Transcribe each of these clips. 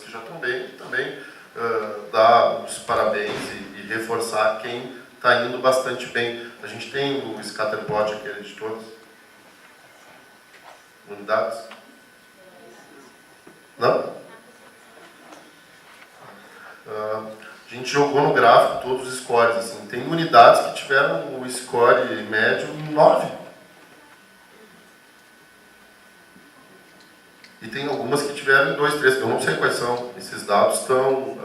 que já estão bem, e também dar os parabéns e reforçar quem está indo bastante bem. A gente tem o Scatterplot, aquele de todos. Unidades? Não? A gente jogou no gráfico todos os scores. Assim. Tem unidades que tiveram o score médio 9. E tem algumas que tiveram 2, 3. Eu não sei quais são. Esses dados estão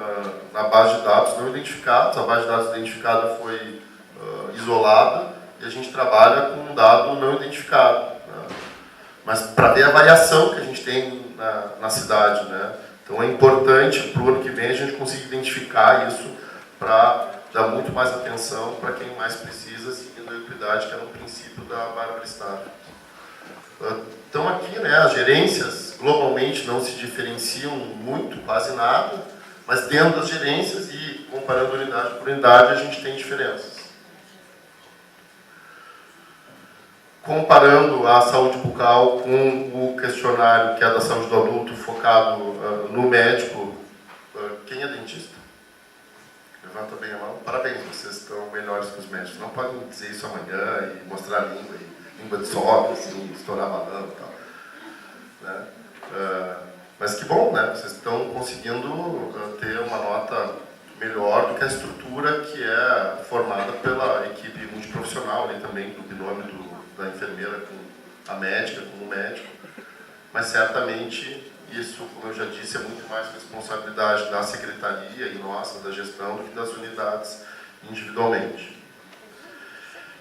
na base de dados não identificados. A base de dados identificada foi isolada e a gente trabalha com um dado não identificado. Né? Mas para ver a variação que a gente tem na cidade. Né? Então é importante para o ano que vem a gente conseguir identificar isso para dar muito mais atenção para quem mais precisa, seguindo a equidade, que era um princípio da Bárbara Staro. Então aqui, né, as gerências globalmente não se diferenciam muito, quase nada, mas dentro das gerências e comparando unidade por unidade a gente tem diferenças. Comparando a saúde bucal com o questionário que é da saúde do adulto focado no médico, quem é dentista? Levanta bem a mão. Parabéns, vocês estão melhores que os médicos. Não podem dizer isso amanhã e mostrar a língua de sogra, assim, estourar balão e tal. Né? Mas que bom, né? Vocês estão conseguindo ter uma nota melhor do que a estrutura que é formada pela equipe multiprofissional, ali também, do binômio da enfermeira com a médica, com o médico. Mas certamente isso, como eu já disse, é muito mais responsabilidade da secretaria e nossa, da gestão, do que das unidades individualmente.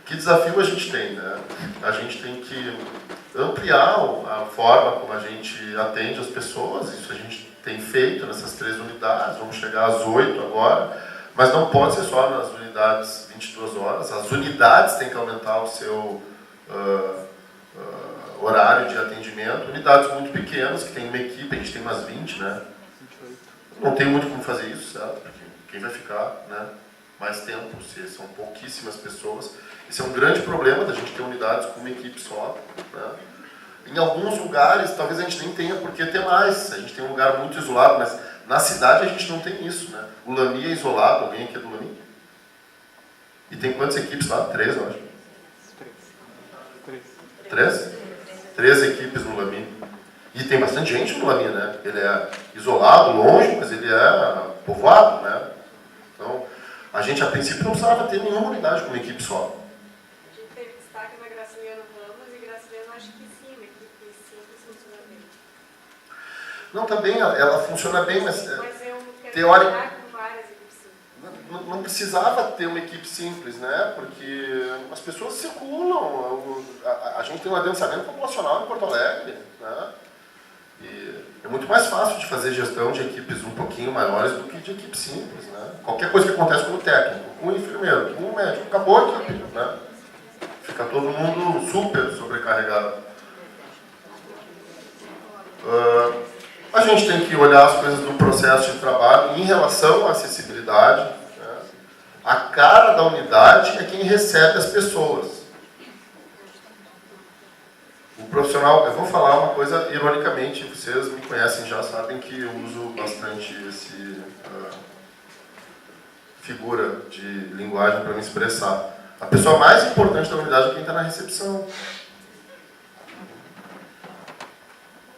Que desafio a gente tem, né? A gente tem que ampliar a forma como a gente atende as pessoas, isso a gente tem feito nessas 3 unidades, vamos chegar às 8 agora, mas não pode ser só nas unidades 22 horas, as unidades têm que aumentar o seu horário de atendimento, unidades muito pequenas, que tem uma equipe, a gente tem umas 20, né? Não tem muito como fazer isso, certo? Porque quem vai ficar, né, mais tempo, se são pouquíssimas pessoas. Esse é um grande problema da gente ter unidades com uma equipe só. Né? Em alguns lugares, talvez a gente nem tenha por que ter mais. A gente tem um lugar muito isolado, mas na cidade a gente não tem isso. Né? O Lami é isolado. Alguém aqui é do Lami? E tem quantas equipes lá? 3, eu acho. 3? 3 equipes no Lami. E tem bastante gente no Lami, né? Ele é isolado, longe, mas ele é povoado, né? Então, a gente a princípio não precisava ter nenhuma unidade com uma equipe só. Teve destaque na Graciliano Ramos e Graciliano acho que sim, uma equipe simples funciona bem. Não, também ela funciona bem, mas eu quero teórico, com várias equipes simples. não precisava ter uma equipe simples, né? Porque as pessoas circulam, a gente tem um adensamento populacional em Porto Alegre, né? E é muito mais fácil de fazer gestão de equipes um pouquinho maiores do que de equipes simples, né? Qualquer coisa que acontece com o técnico, com o enfermeiro, com o médico, acabou a equipe, né? Fica todo mundo super sobrecarregado. A gente tem que olhar as coisas do processo de trabalho em relação à acessibilidade. Né? A cara da unidade é quem recebe as pessoas. O profissional, eu vou falar uma coisa ironicamente, vocês me conhecem já, sabem que eu uso bastante esse figura de linguagem para me expressar. A pessoa mais importante da unidade é quem está na recepção.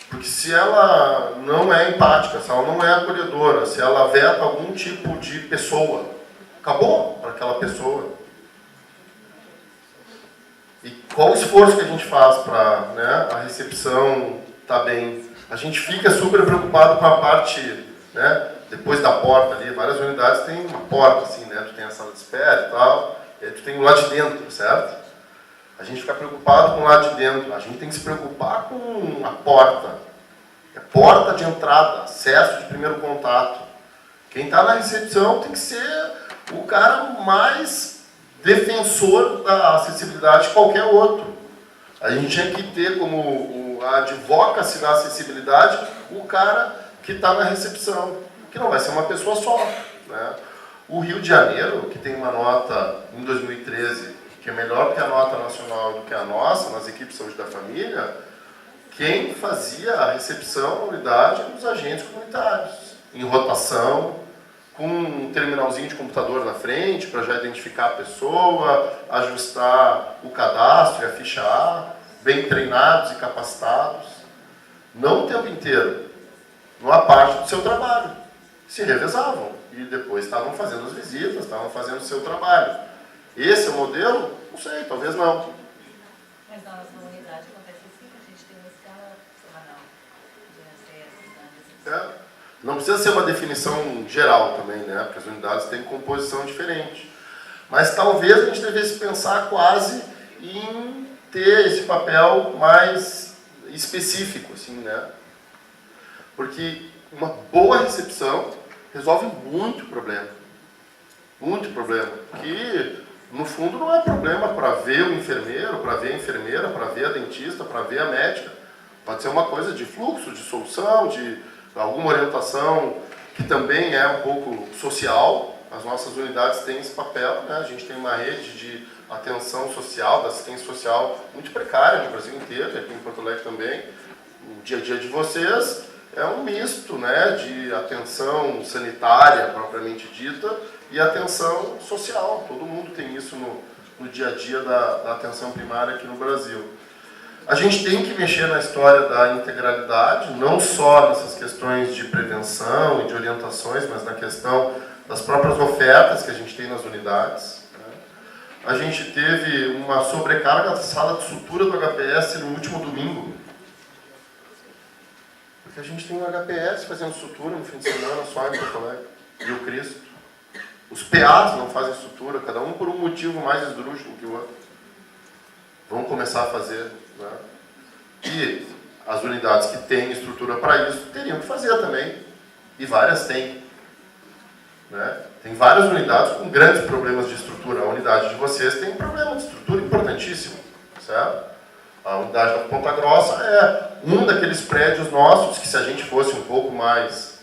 Porque se ela não é empática, se ela não é acolhedora, se ela veta algum tipo de pessoa, acabou para aquela pessoa. E qual o esforço que a gente faz para, né, a recepção estar bem? A gente fica super preocupado com a parte, né, depois da porta ali, várias unidades têm uma porta assim, né, tu tem a sala de espera e tal, e aí tu tem o lado de dentro, certo? A gente fica preocupado com o lado de dentro, a gente tem que se preocupar com a porta. É porta de entrada, acesso de primeiro contato. Quem está na recepção tem que ser o cara mais defensor da acessibilidade que qualquer outro. A gente tinha que ter como a advocacy da acessibilidade o cara que está na recepção, que não vai ser uma pessoa só. Né? O Rio de Janeiro, que tem uma nota em 2013, que é melhor que a nota nacional do que a nossa, nas equipes de saúde da família, quem fazia a recepção na unidade eram os agentes comunitários. situação, com um terminalzinho de computador na frente para já identificar a pessoa, ajustar o cadastro e a ficha A, bem treinados e capacitados, não o tempo inteiro, numa parte do seu trabalho. Se revezavam e depois estavam fazendo as visitas, estavam fazendo o seu trabalho. Esse é o modelo? Não sei, talvez não. Mas na nossa unidade acontece assim, a gente tem uma escala semanal de acessos, Não precisa ser uma definição geral também, né? Porque as unidades têm composição diferente. Mas talvez a gente devesse pensar quase em ter esse papel mais específico, assim, né? Porque uma boa recepção resolve muito problema. Muito problema. Que, no fundo, não é problema para ver o enfermeiro, para ver a enfermeira, para ver a dentista, para ver a médica. Pode ser uma coisa de fluxo, de solução, de alguma orientação que também é um pouco social. As nossas unidades têm esse papel, né? A gente tem uma rede de atenção social, da assistência social muito precária no Brasil inteiro, e aqui em Porto Alegre também. O dia a dia de vocês é um misto, né, de atenção sanitária propriamente dita e atenção social. Todo mundo tem isso no dia a dia da atenção primária aqui no Brasil. A gente tem que mexer na história da integralidade, não só nessas questões de prevenção e de orientações, mas na questão das próprias ofertas que a gente tem nas unidades. A gente teve uma sobrecarga da sala de sutura do HPS no último domingo. Porque a gente tem um HPS fazendo sutura no fim de semana só em Porto Alegre. E o Cristo. Os PAs não fazem sutura, cada um por um motivo mais esdrúxulo que o outro. Vão começar a fazer, né? E as unidades que têm estrutura para isso teriam que fazer também. E várias têm. Né? Tem várias unidades com grandes problemas de estrutura. A unidade de vocês tem um problema de estrutura importantíssimo, certo? A unidade da Ponta Grossa é um daqueles prédios nossos que, se a gente fosse um pouco mais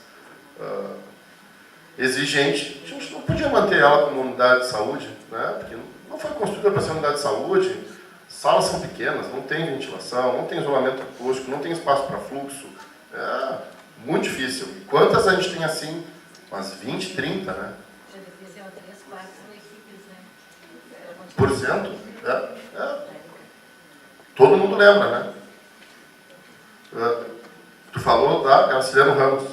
exigente, a gente não podia manter ela como unidade de saúde, né? Porque não foi construída para ser unidade de saúde. Salas são pequenas, não tem ventilação, não tem isolamento acústico, não tem espaço para fluxo. É muito difícil. Quantas a gente tem assim? Umas 20, 30, né? já deviam 3, 4 equipes, né? Por cento? Todo mundo lembra, né? Tu falou da Graciliano Ramos.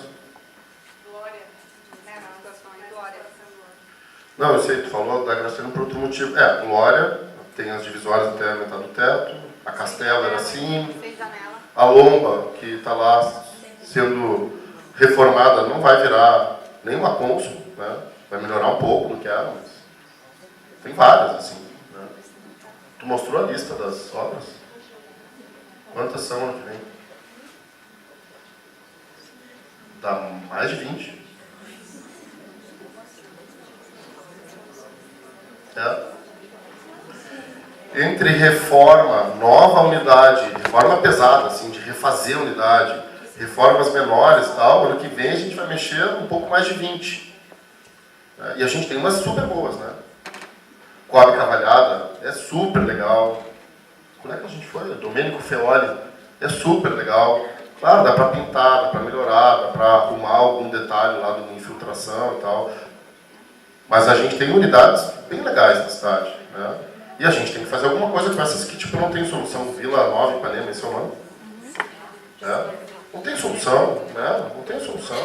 Glória. Glória. Não, eu sei, tu falou da Graciliano por outro motivo. Glória, tem as divisórias até a metade do teto, a Castela era assim, a Lomba, que está lá sendo reformada, não vai virar nem uma cônsul, né? Vai melhorar um pouco do que era, mas tem várias, assim. Né? Tu mostrou a lista das obras? Quantas são ano que vem? Dá mais de 20. Entre reforma, nova unidade, reforma pesada, assim, de refazer a unidade, reformas menores e tal, ano que vem a gente vai mexer um pouco mais de 20. E a gente tem umas super boas, né? Coab Cavalhada é super legal. Como é que a gente foi? Domênico Feoli é super legal. Claro, dá para pintar, dá para melhorar, dá para arrumar algum detalhe lá de infiltração e tal. Mas a gente tem unidades bem legais na cidade, né? E a gente tem que fazer alguma coisa com essas que tipo não tem solução. Vila Nova, Ipanema, esse é o nome. Não tem solução, né? Não tem solução.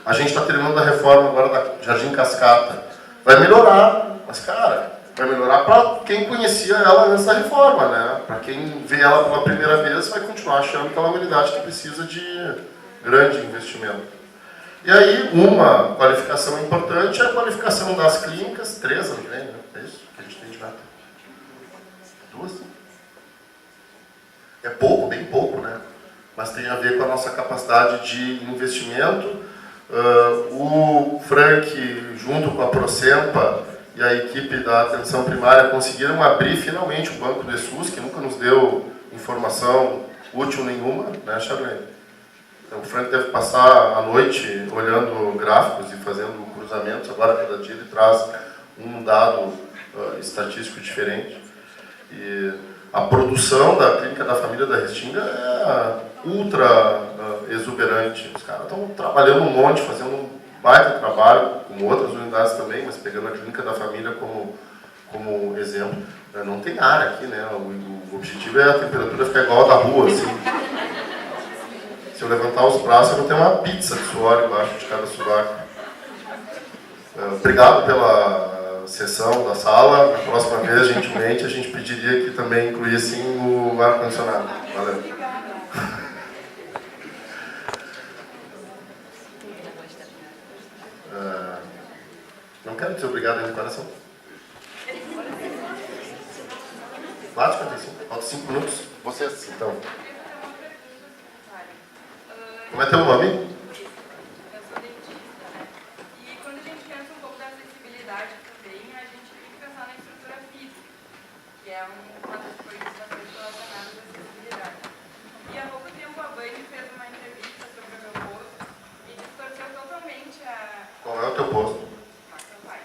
A gente está terminando a reforma agora da Jardim Cascata. Vai melhorar, mas cara, vai melhorar para quem conhecia ela antes da reforma, né? Para quem vê ela pela primeira vez, vai continuar achando que ela é uma unidade que precisa de grande investimento. E aí, uma qualificação importante é a qualificação das clínicas, 3 ano que vem, né? É isso que a gente tem de meta. 2? É pouco, bem pouco, né? Mas tem a ver com a nossa capacidade de investimento. O Frank, junto com a Procempa e a equipe da atenção primária, conseguiram abrir finalmente o banco de SUS, que nunca nos deu informação útil nenhuma, né, Charlene? Então, o Frank deve passar a noite olhando gráficos e fazendo cruzamentos. Agora, cada dia ele traz um dado estatístico diferente. E a produção da Clínica da Família da Restinga é ultra exuberante. Os caras estão trabalhando um monte, fazendo baita trabalho, como outras unidades também, mas pegando a clínica da família como exemplo. Não tem ar aqui, né? O objetivo é a temperatura ficar igual a da rua, assim. Se eu levantar os braços, eu vou ter uma pizza de suor embaixo de cada sovaco. Obrigado pela sessão da sala. Na próxima vez, gentilmente, a gente pediria que também incluíssem o ar-condicionado. Valeu. Não quero dizer obrigado ainda, coração. 4h55, falta 5 minutos. Vocês, então. Como é teu nome? Eu sou dentista, né? E quando a gente pensa um pouco da acessibilidade também, a gente tem que pensar na estrutura física, que é uma das coisas bastante relacionadas à acessibilidade. E há pouco tempo a Bani fez uma entrevista sobre o meu posto e distorceu totalmente a... Qual é o teu posto? Marcelo Pai.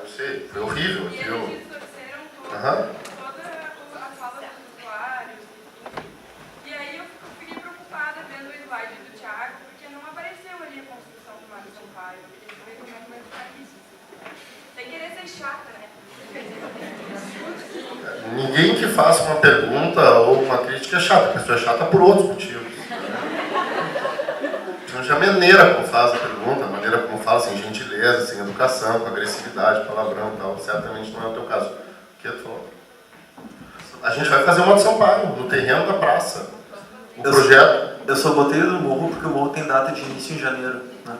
Eu sei, foi horrível. E eles distorceram tudo, Aham. toda a fala dos usuários, enfim. E aí eu fiquei preocupada vendo o slide do Thiago, porque não apareceu ali a construção do Marcos Sampaio. Eu queria saber como é que vai ficar isso. Sem querer ser chata, né? Ninguém que faça uma pergunta ou uma crítica é chata. A pessoa é chata por outros motivos. Então já maneira como faz a pergunta, a maneira como fala, sem gentileza, sem educação, com agressividade, palavrão e tal, certamente não é o teu caso. O que tu falou? A gente vai fazer uma de Sampaio, no terreno da praça. O projeto... Eu só botei do morro porque o morro tem data de início em janeiro, né?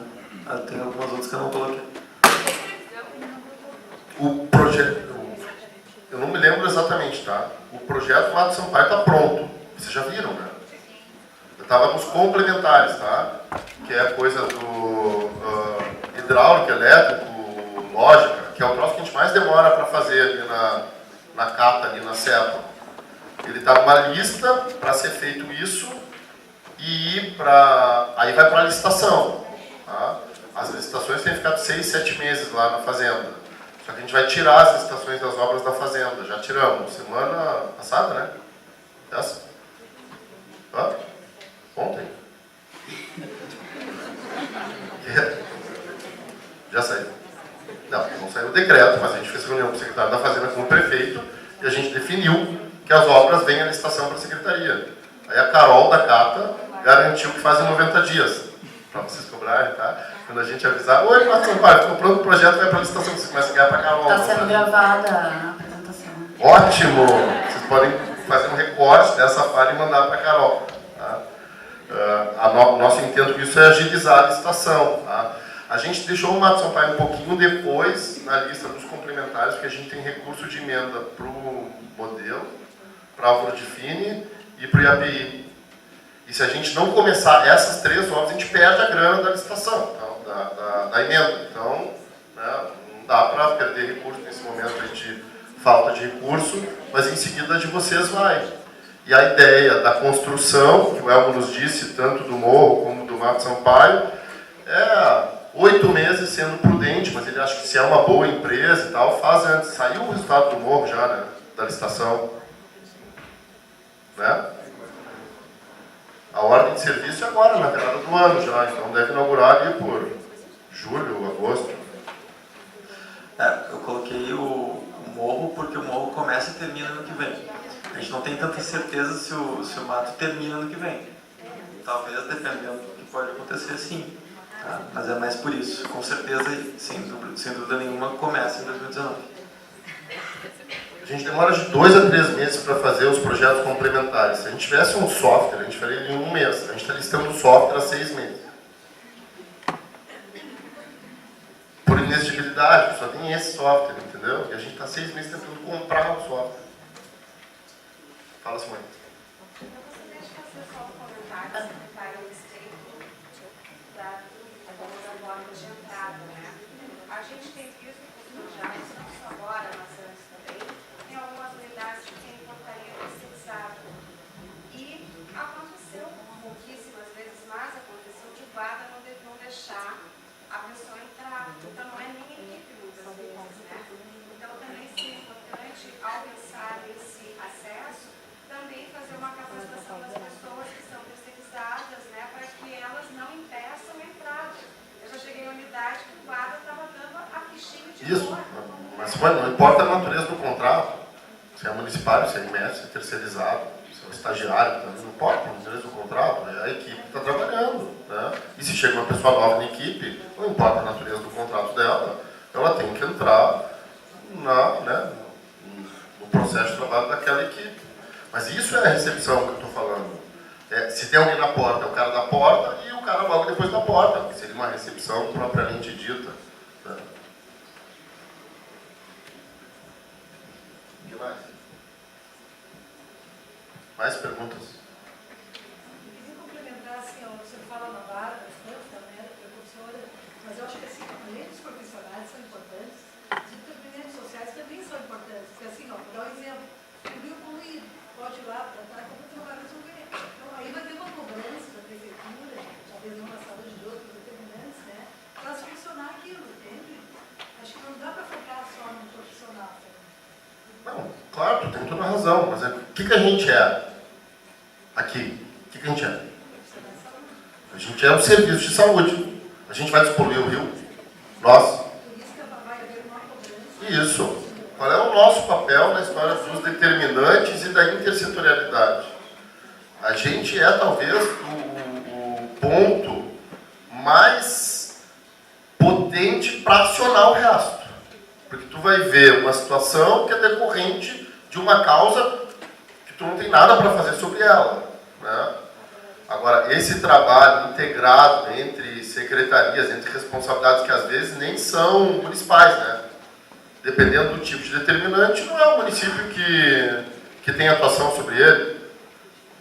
Tem algumas outras que eu não coloquei. O projeto... Eu não me lembro exatamente, tá? O projeto lá de Sampaio está pronto. Vocês já viram, né? Eu estava nos complementares, tá? Que é a coisa do hidráulico, elétrico, lógica, que é o troço que a gente mais demora para fazer ali na cata, ali na CEPA. Ele está numa lista para ser feito isso e aí vai para a licitação. Tá? As licitações têm ficado 6, 7 meses lá na fazenda. Só que a gente vai tirar as licitações das obras da fazenda. Já tiramos. Semana passada, né? Essa? Ontem? Já saiu. Não saiu o decreto, mas a gente fez reunião com o secretário da Fazenda com o prefeito e a gente definiu que as obras vêm à licitação para a secretaria. Aí a Carol da Cata garantiu que faz em 90 dias, para vocês cobrarem, tá? Quando a gente avisar, oi, Marcos Sampaio, ficou pronto o projeto, vai para a licitação, você começa a ganhar para a Carol. Está sendo gravada a apresentação. Ótimo! Vocês podem fazer um recorte dessa fala e mandar para a Carol. Tá? Nosso intento com isso é agilizar a licitação. Tá? A gente deixou o Mato Sampaio um pouquinho depois na lista dos complementares, porque a gente tem recurso de emenda para o modelo, para a Álvaro de Fini e para o IAPI. E se a gente não começar essas 3 obras, a gente perde a grana da licitação, então, da emenda. Então, né, não dá para perder recurso nesse momento de falta de recurso, mas em seguida de vocês vai. E a ideia da construção, que o Elmo nos disse, tanto do Morro como do Mato Sampaio, é 8 meses sendo prudente, mas ele acha que se é uma boa empresa e tal, faz antes. Saiu o resultado do Morro já, né, da licitação. Né? A ordem de serviço é agora, na virada do ano já, então deve inaugurar ali por julho, agosto. Eu coloquei o morro porque o morro começa e termina no que vem. A gente não tem tanta certeza se o mato termina no que vem. Talvez, dependendo do que pode acontecer, sim. Tá? Mas é mais por isso. Com certeza, sem dúvida nenhuma, começa em 2019. A gente demora de 2 a 3 meses para fazer os projetos complementares. Se a gente tivesse um software, a gente faria ele em 1 mês. A gente está listando o software há 6 meses. Por inexigibilidade, só tem esse software, entendeu? E a gente está 6 meses tentando comprar o software. Fala, Simone. Eu gostaria de fazer só um comentário a respeito da borda de entrada, né? A gente tem visto projetos, não só agora, mas antes também, tem algumas unidades que têm portaria especializada. E aconteceu, pouquíssimas vezes, mas aconteceu de guarda não deixar a pessoa entrar. Então não é nem equipe muitas vezes, né? Então também seria importante, ao pensar nesse acesso, também fazer Isso, mas não importa a natureza do contrato, se é municipário, se é imerso, se é terceirizado, se é um estagiário, não importa a natureza do contrato, é a equipe que está trabalhando. Né? E se chega uma pessoa nova na equipe, não importa a natureza do contrato dela, ela tem que entrar no processo de trabalho daquela equipe. Mas isso é a recepção que eu estou falando. Se tem alguém na porta, é o cara da porta e o cara logo depois da porta, que seria uma recepção propriamente dita. Né? O que mais? Mais perguntas? Queria complementar, assim, você fala na barra bastante, também, professora, mas eu acho que, assim, além dos profissionais são importantes, os determinantes sociais também são importantes, porque, assim, vou dar um exemplo, o rio poluído, pode ir lá tratar como você vai resolver. Então, aí vai ter uma cobrança da prefeitura, talvez numa sala de outros determinantes, né, para solucionar aquilo, entende? Acho que não dá para focar só no profissional. Não, claro, tu tem toda a razão, mas o que a gente é aqui? O que a gente é? A gente é o serviço de saúde. A gente vai despoluir o rio? Nós? Isso. Qual é o nosso papel na história dos determinantes e da intersetorialidade? A gente é, talvez, o ponto mais potente para acionar o resto. Porque tu vai ver uma situação que é decorrente de uma causa que tu não tem nada para fazer sobre ela. Né? Agora, esse trabalho integrado entre secretarias, entre responsabilidades que às vezes nem são municipais, né? Dependendo do tipo de determinante, não é o município que tem atuação sobre ele.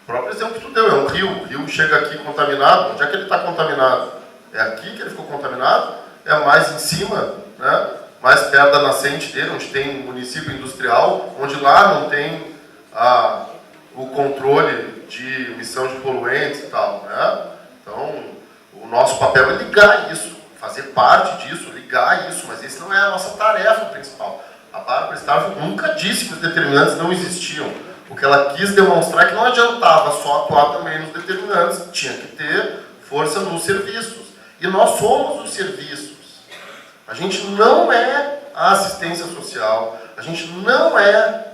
O próprio exemplo que tu deu, é um rio. O rio chega aqui contaminado. Onde é que ele está contaminado? É aqui que ele ficou contaminado? É mais em cima, né? Mais perto da nascente dele, onde tem um município industrial, onde lá não tem o controle de emissão de poluentes e tal. Né? Então, o nosso papel é ligar isso, fazer parte disso, ligar isso, mas esse não é a nossa tarefa principal. A Bárbara Starff nunca disse que os determinantes não existiam. O que ela quis demonstrar é que não adiantava só atuar também nos determinantes, tinha que ter força nos serviços. E nós somos os serviços. A gente não é a assistência social, a gente não é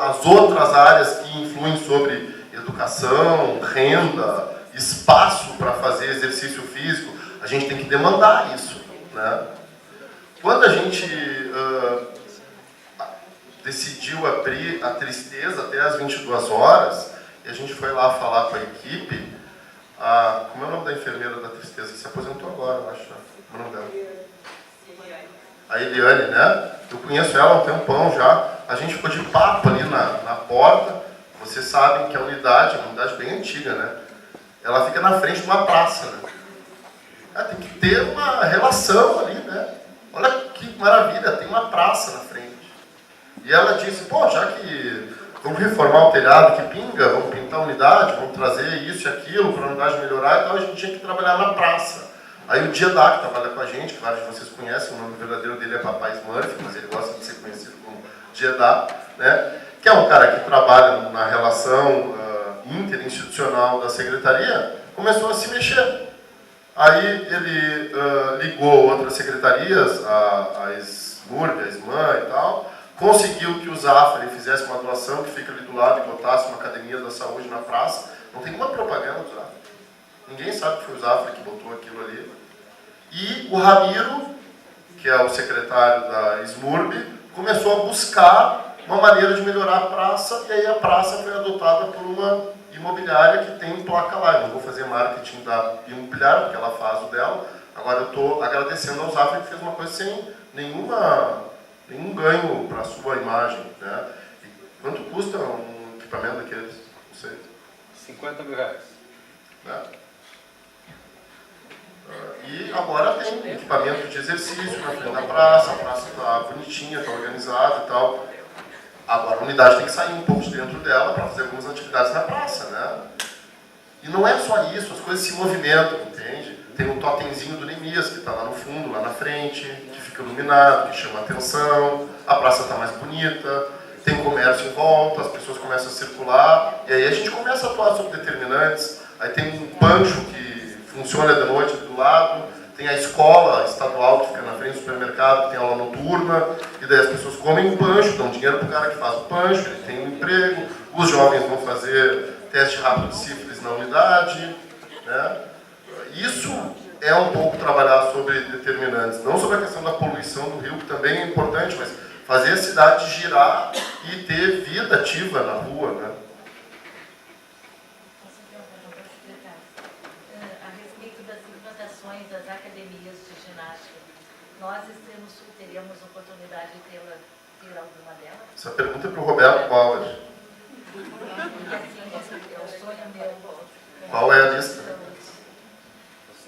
as outras áreas que influem sobre educação, renda, espaço para fazer exercício físico. A gente tem que demandar isso. Né? Quando a gente decidiu abrir a Tristeza até às 22 horas, e a gente foi lá falar com a equipe, como é o nome da enfermeira da Tristeza? Que se aposentou agora, eu acho. O nome dela? A Eliane, né? Eu conheço ela há um tempão já. A gente ficou de papo ali na porta. Vocês sabem que a unidade é uma unidade bem antiga, né? Ela fica na frente de uma praça, né? Tem que ter uma relação ali, né? Olha que maravilha, tem uma praça na frente. E ela disse, pô, já que vamos reformar o telhado que pinga, vamos pintar a unidade, vamos trazer isso e aquilo para a unidade melhorar, então a gente tinha que trabalhar na praça. Aí o Diedá, que trabalha com a gente, claro que vocês conhecem, o nome verdadeiro dele é Papai Smurf, mas ele gosta de ser conhecido como Diedá, né? Que é um cara que trabalha na relação interinstitucional da secretaria, começou a se mexer. Aí ele ligou outras secretarias, a SMURB, a SMAN e tal, conseguiu que o Zafari fizesse uma doação que fica ali do lado e botasse uma academia da saúde na praça. Não tem nenhuma propaganda do Zafari. Ninguém sabe que foi o Zafari que botou aquilo ali. E o Ramiro, que é o secretário da SMURB, começou a buscar uma maneira de melhorar a praça, e aí a praça foi adotada por uma imobiliária que tem placa lá. Eu não vou fazer marketing da imobiliária, porque ela faz o dela. Agora eu estou agradecendo ao Zafari que fez uma coisa sem nenhum ganho para a sua imagem. Né? E quanto custa um equipamento daqueles? Não sei. 50 mil reais. Né? E agora tem equipamento de exercício na frente da praça, a praça está bonitinha, está organizada e tal. Agora a unidade tem que sair um pouco de dentro dela para fazer algumas atividades na praça, né? E não é só isso, as coisas se movimentam, entende? Tem um totemzinho do Nemias que está lá no fundo, lá na frente, que fica iluminado, que chama atenção, a praça está mais bonita, tem comércio em volta, as pessoas começam a circular, e aí a gente começa a atuar sobre determinantes. Aí tem um pancho que funciona de noite do lado, tem a escola estadual que fica na frente do supermercado, que tem aula noturna, e daí as pessoas comem o pancho, dão dinheiro para o cara que faz o pancho, ele tem um emprego, os jovens vão fazer teste rápido de sífilis na unidade, né? Isso é um pouco trabalhar sobre determinantes, não sobre a questão da poluição do rio, que também é importante, mas fazer a cidade girar e ter vida ativa na rua, né? A respeito das implantações das academias de ginástica, nós, Extremo Sul, teríamos oportunidade de ter alguma delas? Essa pergunta é para o Roberto Bauer. Porque assim, é o sonho meu. Qual é a lista?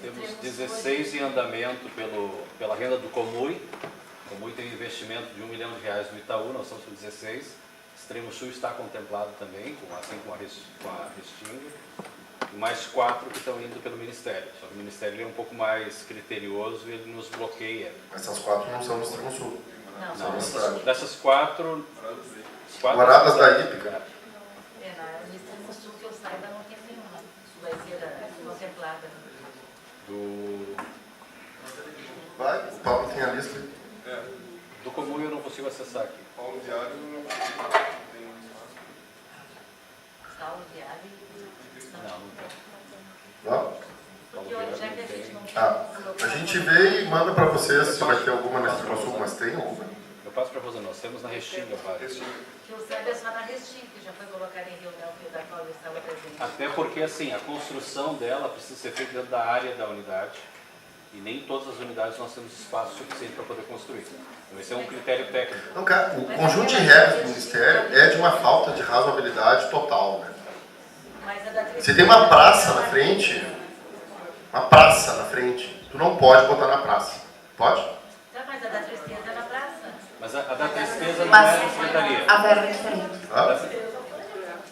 Nós temos 16 em andamento pela renda do Comui. O Comui tem um investimento de R$1 milhão no Itaú, nós estamos com 16. Extremo Sul está contemplado também, assim como a Restinga. E mais 4 que estão indo pelo Ministério. Só que o Ministério é um pouco mais criterioso e ele nos bloqueia. Essas 4 não são do Extremo Sul. Não, Dessas 4... Guaradas da Ípica. no Extremo Sul, que eu saiba, não tem nenhuma. Isso vai ser contemplada. Vai, o Pablo tem a lista. Do Comum eu não consigo acessar aqui. Paulo Diário Saulo Viário. não? Porque hoje, já que a gente não tem... A gente vê e manda para vocês se vai ter alguma na Extremo Sul, mas tem uma. Eu passo para você, nós temos na Restinga várias. Que o SEB é só na Restinga, que já foi colocada em reunião, da qual eu estava presente. Até porque, assim, a construção dela precisa ser feita dentro da área da unidade. E nem todas as unidades nós temos espaço suficiente para poder construir. Então, esse é um critério técnico. Não, cara, o conjunto de regras do Ministério é de uma falta de razoabilidade total, né? Você tem uma praça na frente, tu não pode botar na praça. Pode? Tá, mas a da tristeza é na praça. Mas a da tristeza não Mas é da secretaria. a verba é diferente.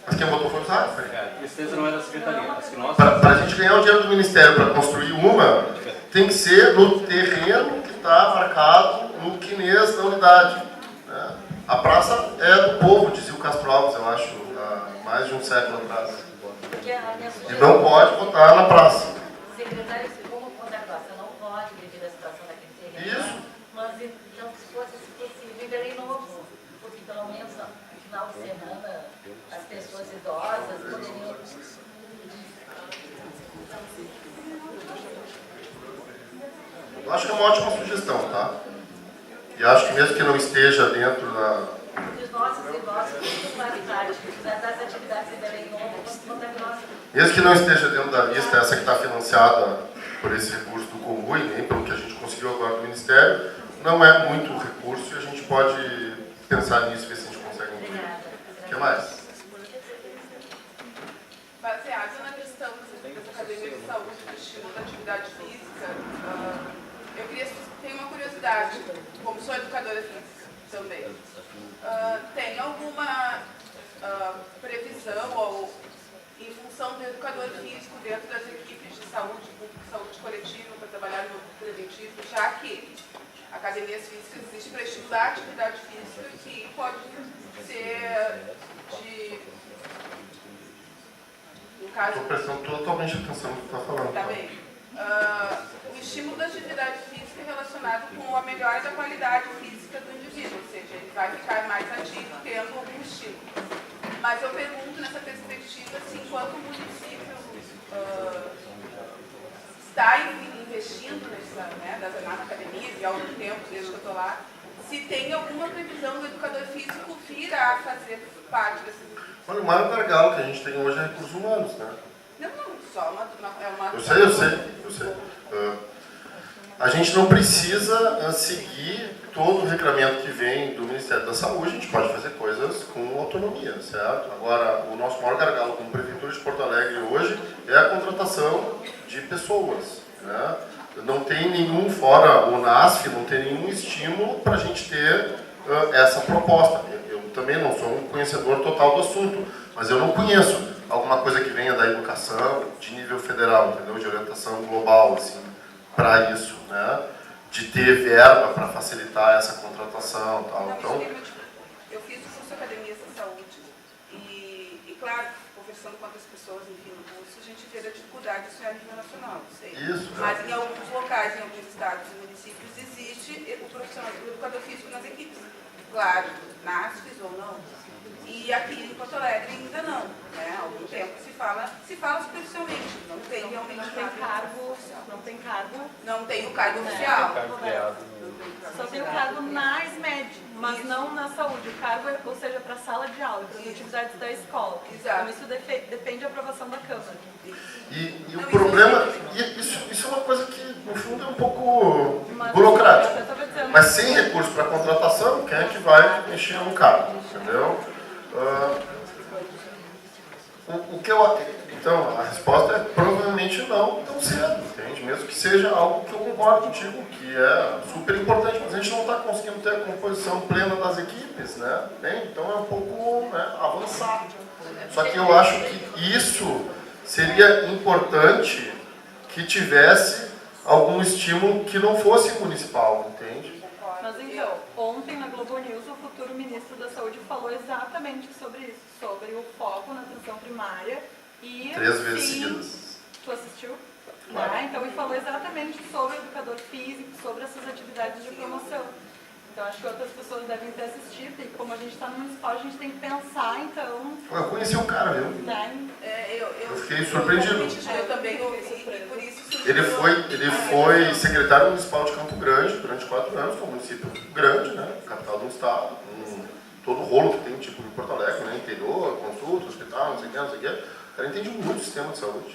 Mas quem botou foi o Zara. A tristeza não é da secretaria. As que nós... Para a gente ganhar o dinheiro do Ministério para construir uma, tem que ser no terreno que está marcado no quinês da unidade, né? A praça é do povo, dizia o Castro Alves, eu acho, há mais de um século atrás. E não pode botar na praça. O secretário, como conta a praça, não pode, devido à situação daquele terreno. Isso. Mas então, se fosse possível, em Belém Novo, porque pelo menos no final de semana, as pessoas idosas poderiam... Eu acho que é uma ótima sugestão, tá? E acho que mesmo que não esteja dentro da... Os nossos idosos, tudo faz parte das atividades em Belém Novo, quanto a nós. Mesmo que não esteja dentro da lista, essa que está financiada por esse recurso do Comui, nem pelo que a gente conseguiu agora do Ministério, não é muito recurso e a gente pode pensar nisso e ver se a gente consegue incluir. O que mais? Baseado na questão das academias de saúde do estímulo da atividade física, tenho uma curiosidade, como sou educadora física também. Tem alguma previsão ou em função do educador físico dentro das equipes de saúde pública e saúde coletiva para trabalhar no preventivo, já que academias físicas existem para estimular a atividade física que pode ser de... No caso... Estou prestando totalmente atenção no que você está falando. Tá bem. O estímulo da atividade física é relacionado com a melhora da qualidade física do indivíduo, ou seja, ele vai ficar mais ativo tendo algum estímulo. Mas eu pergunto nessa perspectiva se enquanto o município está investindo na academia e há algum tempo, desde que eu estou lá, se tem alguma previsão do educador físico vir a fazer parte dessas equipes. Olha, o maior gargalo que a gente tem hoje é recursos humanos, né? Não, só uma... Eu sei. A gente não precisa seguir todo o regramento que vem do Ministério da Saúde, a gente pode fazer coisas com autonomia, certo? Agora, o nosso maior gargalo como Prefeitura de Porto Alegre hoje é a contratação de pessoas, né? Não tem nenhum, fora o NASF, não tem nenhum estímulo para a gente ter essa proposta. Eu também não sou um conhecedor total do assunto, mas eu não conheço alguma coisa que venha da educação de nível federal, entendeu? De orientação global, assim, para isso, né? De ter verba para facilitar essa contratação e tal. Então, eu fiz o curso de Academias da Saúde e, claro, conversando com outras pessoas, enfim, no curso, gente vê da dificuldade isso é a nível nacional, não sei. Isso. Mas em alguns locais, em alguns estados e municípios, existe o profissional, o educador físico nas equipes. Claro, NASFs ou não. E aqui em Porto Alegre ainda não. Né? Há algum tempo se fala superficialmente. Não tem realmente Não tem cargo, não tem cargo. Não tem o cargo oficial. Cargo criado Só tem o cargo na SMED, mas não na saúde. O cargo, ou seja, para a sala de aula, para as atividades da escola. Exato. Então isso depende da aprovação da Câmara. E Não, o problema, isso isso é uma coisa que, no fundo, é um pouco Mas, burocrática. eu estava dizendo, Mas sem recurso para contratação, quem é que vai mexer no cargo? Entendeu? Então, a resposta é provavelmente não tão cedo, entende? Mesmo que seja algo que eu concordo contigo, que é super importante, mas a gente não está conseguindo ter a composição plena das equipes, né? Então é um pouco, né, avançado. Só que eu acho que isso seria importante que tivesse algum estímulo que não fosse municipal, entende? mas então, ontem na Globo News, o futuro ministro da Saúde falou exatamente sobre isso, sobre o foco na atenção primária e 3 vezes sim, seguidas. Tu assistiu? Claro. Né? Então, ele falou exatamente sobre o educador físico, sobre essas atividades de promoção. Então, acho que outras pessoas devem ter assistido, e como a gente está no municipal, a gente tem que pensar, então... Eu conheci um cara, viu? Né? Eu fiquei surpreendido. Eu também ouvi, e por isso Ele foi secretário municipal de Campo Grande durante 4 anos, que é um município grande, né? Capital do estado, com todo o rolo que tem, tipo, em Porto Alegre, né? Interior, consulta, hospital, não sei o que, não sei o que. O cara entende muito o sistema de saúde.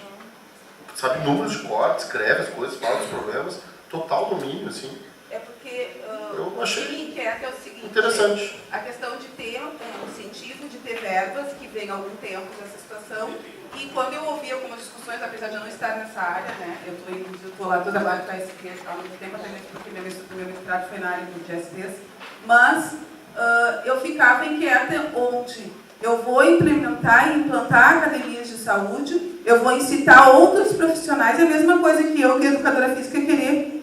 Sabe números de cor, escreve as coisas, fala dos problemas, total domínio, assim. É porque Eu o achei que me inquieta é o seguinte, interessante. a questão de ter um incentivo, de ter verbas, que vem há algum tempo dessa situação, e quando eu ouvi algumas discussões, apesar de eu não estar nessa área, né, eu estou lá toda agora para esse há muito tempo, até mesmo porque meu mestrado foi na área do GSTs, mas eu ficava inquieta onde eu vou implantar academias de saúde, eu vou incitar outros profissionais, é a mesma coisa que eu, que educadora física, querer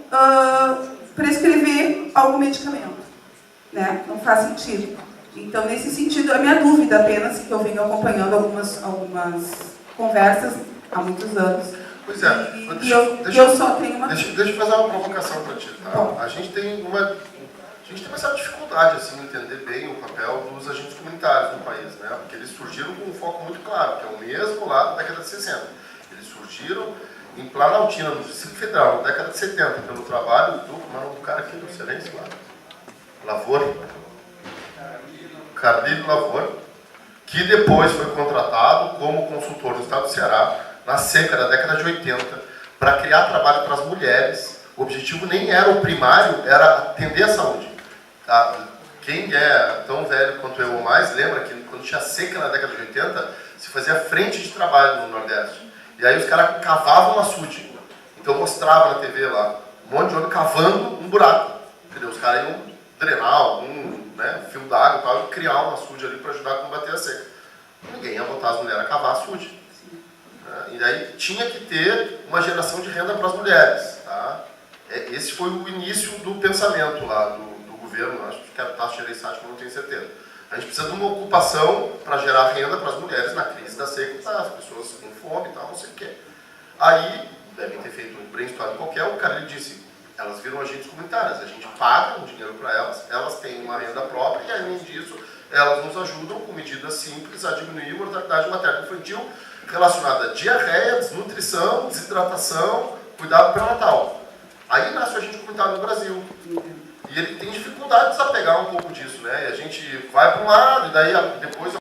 prescrever algum medicamento. Né? Não faz sentido. Então, nesse sentido, a minha dúvida apenas, que eu venho acompanhando algumas conversas há muitos anos. Pois é. Eu só tenho uma... Deixa eu fazer uma provocação para ti. Tá? A gente tem uma certa dificuldade assim, em entender bem o papel dos agentes comunitários no país, né? Porque eles surgiram com um foco muito claro, que é o mesmo lá da década de 60. Eles surgiram em Planaltina, no Distrito Federal, na década de 70, pelo trabalho do cara aqui do Cearense lá, Lavor, Carlírio Lavor, que depois foi contratado como consultor no estado do Ceará, na seca da década de 80, para criar trabalho para as mulheres. O objetivo nem era o primário, era atender a saúde. Tá? Quem é tão velho quanto eu ou mais, lembra que quando tinha seca na década de 80, se fazia frente de trabalho no Nordeste. E aí os caras cavavam açude. Então mostrava na TV lá, um monte de homem cavando um buraco. Entendeu? Os caras iam drenar algum fio d'água e tal, e criar um açude ali para ajudar a combater a seca. Ninguém ia botar as mulheres a cavar açude. Né? E daí tinha que ter uma geração de renda para as mulheres. Tá? Esse foi o início do pensamento lá do governo, acho que era Tasso Gereissati, mas não tenho certeza. A gente precisa de uma ocupação para gerar renda para as mulheres na crise da seca, tá? As pessoas com fome e tal, não sei o quê. Aí, devem ter feito um brainstorm qualquer, o cara disse, elas viram agentes comunitárias, a gente paga um dinheiro para elas têm uma renda própria e, além disso, elas nos ajudam com medidas simples a diminuir a mortalidade materno-infantil relacionada a diarreia, desnutrição, desidratação, cuidado pré-natal. Aí nasce o agente comunitário no Brasil. E ele tem dificuldade de desapegar um pouco disso, né? E a gente vai para um lado, e daí depois